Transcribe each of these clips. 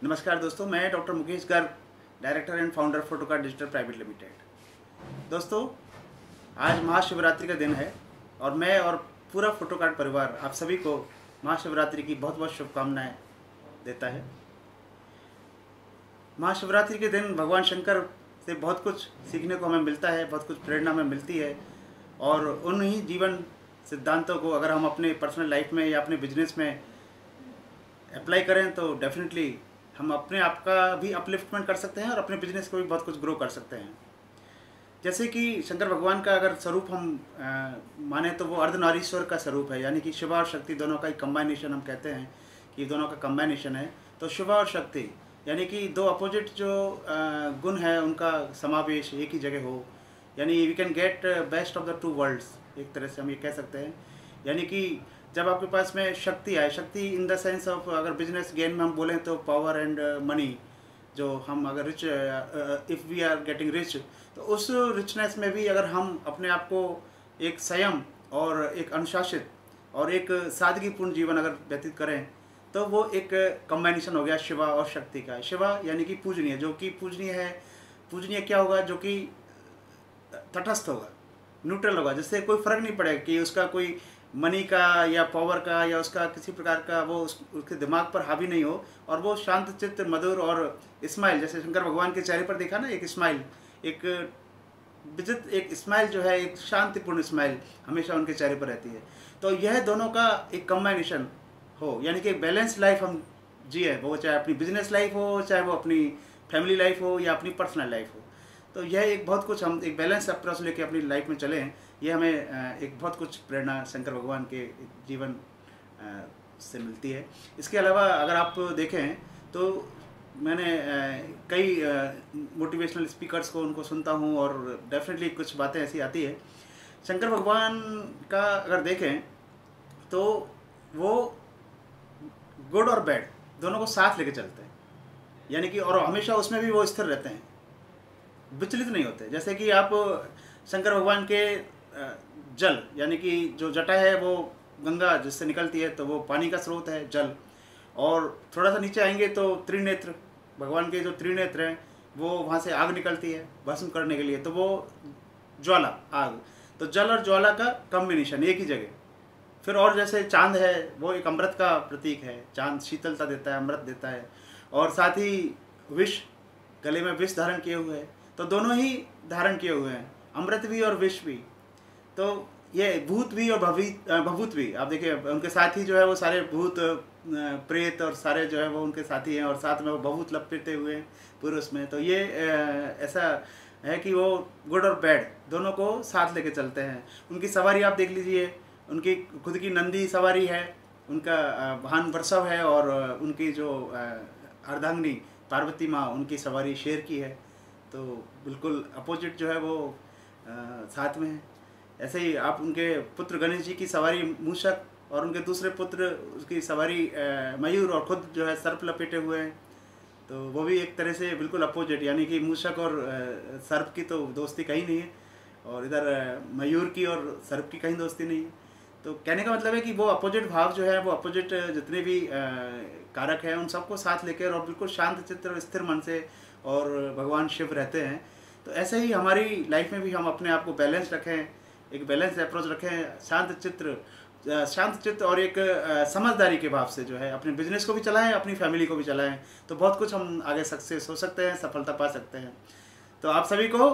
नमस्कार दोस्तों, मैं doctor Mukesh Garg, director and founder Photocard digital private limited. दोस्तों, आज महाशिवरात्रि का दिन है और मैं और पूरा फोटोकार्ड परिवार आप सभी को महाशिवरात्रि की बहुत बहुत शुभकामनाएं देता है। महाशिवरात्रि के दिन भगवान शंकर से बहुत कुछ सीखने को हमें मिलता है, बहुत कुछ प्रेरणा हमें मिलती है और उन्हीं जीवन सिद्धांतों को अगर हम अपने पर्सनल लाइफ में या अपने बिजनेस में अप्लाई करें तो डेफिनेटली हम अपने आप का भी अपलिफ्टमेंट कर सकते हैं और अपने बिजनेस को भी बहुत कुछ ग्रो कर सकते हैं। जैसे कि शंकर भगवान का अगर स्वरूप हम माने तो वो अर्धनारीश्वर का स्वरूप है, यानी कि शिव और शक्ति दोनों का एक कम्बाइनेशन हम कहते हैं कि दोनों का कम्बाइनेशन है। तो शिव और शक्ति यानी कि दो अपोजिट जो गुण है उनका समावेश एक ही जगह हो, यानी we can get best of the two worlds, एक तरह से हम ये कह सकते हैं। यानी कि जब आपके पास में शक्ति आए, शक्ति इन द सेंस ऑफ अगर बिजनेस गेन में हम बोलें तो पावर एंड मनी, जो हम अगर rich if we are getting rich, तो उस रिचनेस में भी अगर हम अपने आप को एक संयम और एक अनुशासित और एक सादगीपूर्ण जीवन अगर व्यतीत करें तो वो एक कम्बाइनेशन हो गया शिवा और शक्ति का। शिवा यानी कि पूजनीय, जो कि पूजनीय है। पूजनीय क्या होगा? जो कि तटस्थ होगा, न्यूट्रल होगा, जिससे कोई फ़र्क नहीं पड़ेगा कि उसका कोई मनी का या पावर का या उसका किसी प्रकार का वो उसके दिमाग पर हावी नहीं हो, और वो शांत चित्त, मधुर और स्माइल, जैसे शंकर भगवान के चेहरे पर देखा ना, एक स्माइल, एक विजित एक स्माइल जो है, एक शांतिपूर्ण स्माइल हमेशा उनके चेहरे पर रहती है। तो यह दोनों का एक कम्बाइनेशन हो, यानी कि एक बैलेंस लाइफ हम जिए, वो चाहे अपनी बिजनेस लाइफ हो, चाहे वो अपनी फैमिली लाइफ हो या अपनी पर्सनल लाइफ हो। तो यह एक बहुत कुछ हम एक बैलेंस अप्रोच लेके अपनी लाइफ में चलें, ये हमें एक बहुत कुछ प्रेरणा शंकर भगवान के जीवन से मिलती है। इसके अलावा अगर आप देखें तो मैंने कई मोटिवेशनल स्पीकर्स को उनको सुनता हूँ और डेफिनेटली कुछ बातें ऐसी आती है। शंकर भगवान का अगर देखें तो वो गुड और बैड दोनों को साथ लेके चलते हैं, यानी कि और हमेशा उसमें भी वो स्थिर रहते हैं, विचलित नहीं होते। जैसे कि आप शंकर भगवान के जल, यानी कि जो जटा है वो गंगा जिससे निकलती है, तो वो पानी का स्रोत है जल। और थोड़ा सा नीचे आएंगे तो त्रिनेत्र, भगवान के जो त्रिनेत्र हैं वो वहाँ से आग निकलती है भस्म करने के लिए, तो वो ज्वाला, आग। तो जल और ज्वाला का कॉम्बिनेशन एक ही जगह। फिर और जैसे चांद है, वो एक अमृत का प्रतीक है, चांद शीतलता देता है, अमृत देता है। और साथ ही विष, गले में विष धारण किए हुए हैं, तो दोनों ही धारण किए हुए हैं, अमृत भी और विष भी। तो ये भूत भी और भभूत भी, आप देखिए उनके साथी जो है वो सारे भूत प्रेत और सारे जो है वो उनके साथी हैं, और साथ में वो भभूत लपेटे हुए हैं पूरे उसमें। तो ये ऐसा है कि वो गुड और बैड दोनों को साथ लेके चलते हैं। उनकी सवारी आप देख लीजिए, उनकी खुद की नंदी सवारी है, उनका वाहन वृषभ है, और उनकी जो अर्धांगिनी पार्वती माँ, उनकी सवारी शेर की है। तो बिल्कुल अपोजिट जो है वो साथ में है। ऐसे ही आप उनके पुत्र गणेश जी की सवारी मूषक, और उनके दूसरे पुत्र उसकी सवारी मयूर, और खुद जो है सर्प लपेटे हुए हैं। तो वो भी एक तरह से बिल्कुल अपोजिट, यानी कि मूषक और सर्प की तो दोस्ती कहीं नहीं है, और इधर मयूर की और सर्प की कहीं दोस्ती नहीं है। तो कहने का मतलब है कि वो अपोजिट भाव जो है, वो अपोजिट जितने भी कारक हैं उन सबको साथ लेकर और बिल्कुल शांत चित्त और स्थिर मन से और भगवान शिव रहते हैं। तो ऐसे ही हमारी लाइफ में भी हम अपने आप को बैलेंस रखें, एक बैलेंस अप्रोच रखें, शांत चित्त और एक समझदारी के भाव से जो है अपने बिजनेस को भी चलाएं, अपनी फैमिली को भी चलाएं, तो बहुत कुछ हम आगे सक्सेस हो सकते हैं, सफलता पा सकते हैं। तो आप सभी को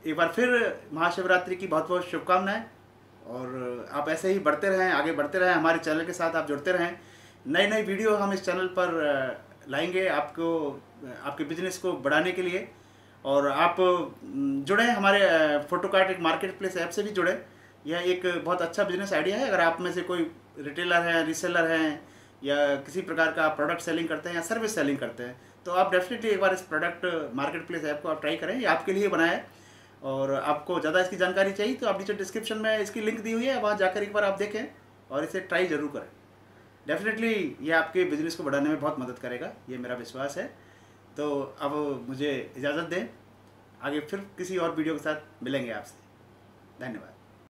एक बार फिर महाशिवरात्रि की बहुत बहुत शुभकामनाएं, और आप ऐसे ही बढ़ते रहें, आगे बढ़ते रहें, हमारे चैनल के साथ आप जुड़ते रहें। नई नई वीडियो हम इस चैनल पर लाएंगे आपको, आपके बिजनेस को बढ़ाने के लिए। और आप जुड़ें हमारे फोटोकार्ड एक मार्केट प्लेस ऐप से भी जुड़ें। यह एक बहुत अच्छा बिजनेस आइडिया है। अगर आप में से कोई रिटेलर हैं, रीसेलर हैं, या किसी प्रकार का प्रोडक्ट सेलिंग करते हैं या सर्विस सेलिंग करते हैं, तो आप डेफिनेटली एक बार इस प्रोडक्ट मार्केट प्लेस ऐप को आप ट्राई करें। ये आपके लिए बनाया है, और आपको ज़्यादा इसकी जानकारी चाहिए तो आप नीचे डिस्क्रिप्शन में इसकी लिंक दी हुई है, वहाँ जाकर एक बार आप देखें और इसे ट्राई ज़रूर करें। डेफिनेटली ये आपके बिजनेस को बढ़ाने में बहुत मदद करेगा, ये मेरा विश्वास है। तो अब मुझे इजाज़त दें, आगे फिर किसी और वीडियो के साथ मिलेंगे आपसे। धन्यवाद।